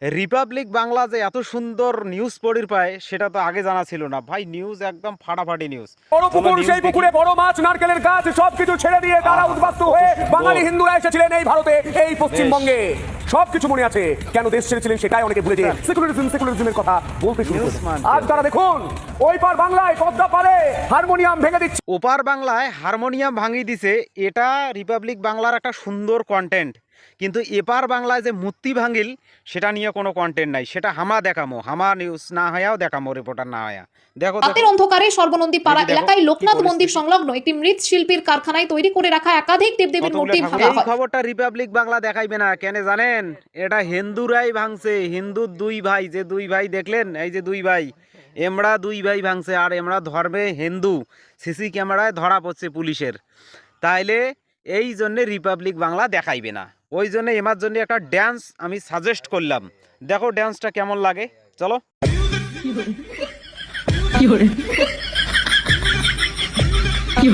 Republic Bangla যে এত সুন্দর নিউজ পড়ির পায় সেটা তো আগে জানা ছিল না ভাই। নিউজ একদম ফাটাফাটি নিউজ। বড় পুকুর, সেই পুকুরে বড় মাছ, নারকেলের গাছ সবকিছু ছেড়ে দিয়ে তারা উদ্বাস্তু হয়ে বাঙালি হিন্দুরা এসেছিলেন এই ভারতে, এই পশ্চিমবঙ্গে। সবকিছু মনে আছে, কেন দেশ ছেড়েছিলেন সেটাই অনেকে ভুলে যায়। সেকুলারিজমের কথা বলতে শুরু করেছে। আজ তারা দেখুন ওই পার বাংলায় পদ্মা পারে হারমোনিয়াম ভেঙে দিচ্ছে, ওপার বাংলায় হারমোনিয়াম ভাঙিয়ে দিছে। এটা রিপাবলিক বাংলার একটা সুন্দর কন্টেন্ট, কিন্তু এপার বাংলায় যে মূর্তি ভাঙিল সেটা নিয়ে কোনো কন্টেন্ট নাই। সেটা হামা দেখামো, হামা নিউজ না হয়াও দেখামো, রিপোর্টার না হয়া। দেখো রাতের অন্ধকারে সর্বনন্দী পাড়া এলাকায় লোকনাথ মন্দির সংলগ্ন একটি মৃৎ শিল্পীর কারখানায় তৈরি করে রাখা একাধিক দেবদেবীর মূর্তি ভাঙা এই হয়। খবরটা রিপাবলিক বাংলা দেখাইবে না কেন জানেন? এটা হিন্দুরাই ভাঙছে। হিন্দুর দুই ভাই, যে দুই ভাই দেখলেন, এই যে দুই ভাই, এমরা দুই ভাই ভাঙছে। আর এমরা ধর্মে হিন্দু, সিসি ক্যামেরায় ধরা পড়ছে পুলিশের। তাইলে এই জন্যে রিপাবলিক বাংলা দেখাইবে না। ওই জন্য এমার জন্য একটা ড্যান্স আমি সাজেস্ট করলাম। দেখো ড্যান্সটা কেমন লাগে, চলো। কি